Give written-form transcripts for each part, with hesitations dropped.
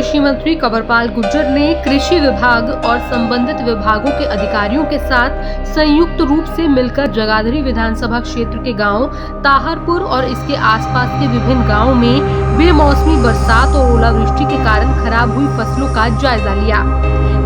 कृषि मंत्री कंवरपाल गुर्जर ने कृषि विभाग और संबंधित विभागों के अधिकारियों के साथ संयुक्त रूप से मिलकर जगाधरी विधानसभा क्षेत्र के गांव ताहरपुर और इसके आसपास के विभिन्न गांवों में बेमौसमी बरसात और ओलावृष्टि के कारण खराब हुई फसलों का जायजा लिया।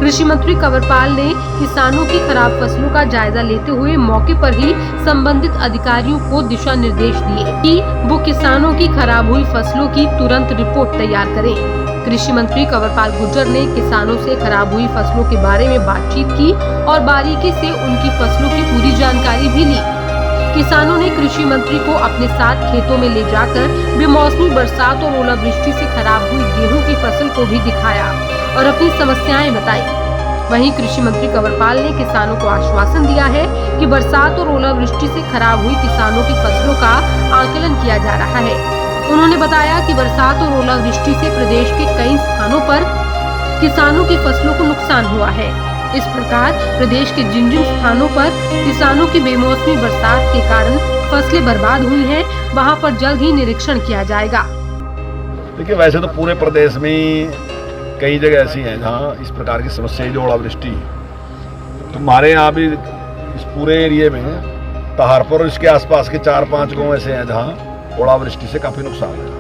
कृषि मंत्री कंवरपाल ने किसानों की खराब फसलों का जायजा लेते हुए मौके पर ही संबंधित अधिकारियों को दिशा निर्देश दिए कि वो किसानों की खराब हुई फसलों की तुरंत रिपोर्ट तैयार करें। कृषि मंत्री कंवरपाल गुर्जर ने किसानों से खराब हुई फसलों के बारे में बातचीत की और बारीकी से उनकी फसलों की पूरी जानकारी भी ली। किसानों ने कृषि मंत्री को अपने साथ खेतों में ले जाकर बेमौसमी बरसात और ओलावृष्टि से खराब हुई गेहूं की फसल को भी दिखाया और अपनी समस्याएं बताई। वहीं कृषि मंत्री कंवरपाल ने किसानों को आश्वासन दिया है कि बरसात और ओलावृष्टि से खराब हुई किसानों की फसलों का आकलन किया जा रहा है। उन्होंने बताया कि बरसात और ओलावृष्टि से प्रदेश के कई स्थानों पर किसानों की फसलों को नुकसान हुआ है। इस प्रकार प्रदेश के जिन जिन स्थानों पर किसानों की बेमौसमी बरसात के कारण फसलें बर्बाद हुई हैं, वहां पर जल्द ही निरीक्षण किया जाएगा। देखिए, वैसे तो पूरे प्रदेश में कई जगह ऐसी हैं जहां इस प्रकार की समस्या जो ओलावृष्टि, तो हमारे यहाँ भी इस पूरे एरिया में ताहरपुर और इसके आसपास के 4-5 गांव ऐसे हैं जहां ओलावृष्टि से काफी नुकसान है।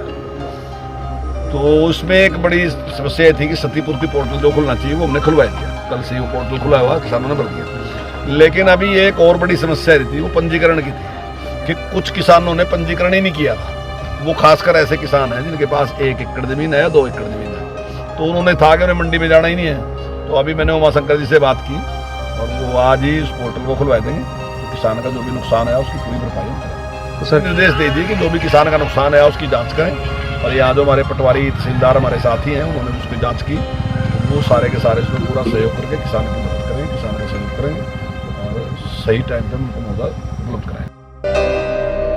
तो उसमें एक बड़ी समस्या थी कि सतीपुर की पोर्टल जो खुलना चाहिए वो हमने खुलवा दिया। कल से वो पोर्टल खुला हुआ, किसानों ने भर दिया। लेकिन अभी एक और बड़ी समस्या रही थी, वो पंजीकरण की थी कि कुछ किसानों ने पंजीकरण ही नहीं किया था। वो खासकर ऐसे किसान हैं जिनके पास 1 एकड़ जमीन है या 2 एकड़ जमीन है। तो उन्होंने था कि उन्हें मंडी में जाना ही नहीं है। तो अभी मैंने उमाशंकर जी से बात की और वो आज ही उस पोर्टल को खुलवा देंगे। तो किसान का जो भी नुकसान है उसकी पूरी भरपाई करें। तो सर निर्देश दे दिए कि जो भी किसान का नुकसान है उसकी जाँच करें। और यहाँ जो हमारे पटवारी तहसीलदार हमारे साथी हैं उन्होंने उसकी जांच की। वो सारे के सारे इसमें पूरा सहयोग करके किसान की मदद करें, किसान का सहयोग करें और सही टाइम पर उनको मदद उपलब्ध कराएं।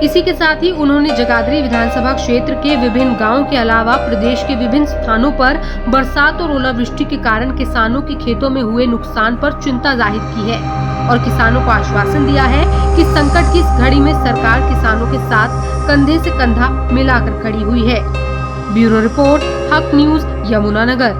इसी के साथ ही उन्होंने जगाधरी विधानसभा क्षेत्र के विभिन्न गांवों के अलावा प्रदेश के विभिन्न स्थानों पर बरसात और ओलावृष्टि के कारण किसानों के खेतों में हुए नुकसान पर चिंता जाहिर की है और किसानों को आश्वासन दिया है कि संकट की इस घड़ी में सरकार किसानों के साथ कंधे से कंधा मिलाकर खड़ी हुई है। ब्यूरो रिपोर्ट, हक न्यूज, यमुनानगर।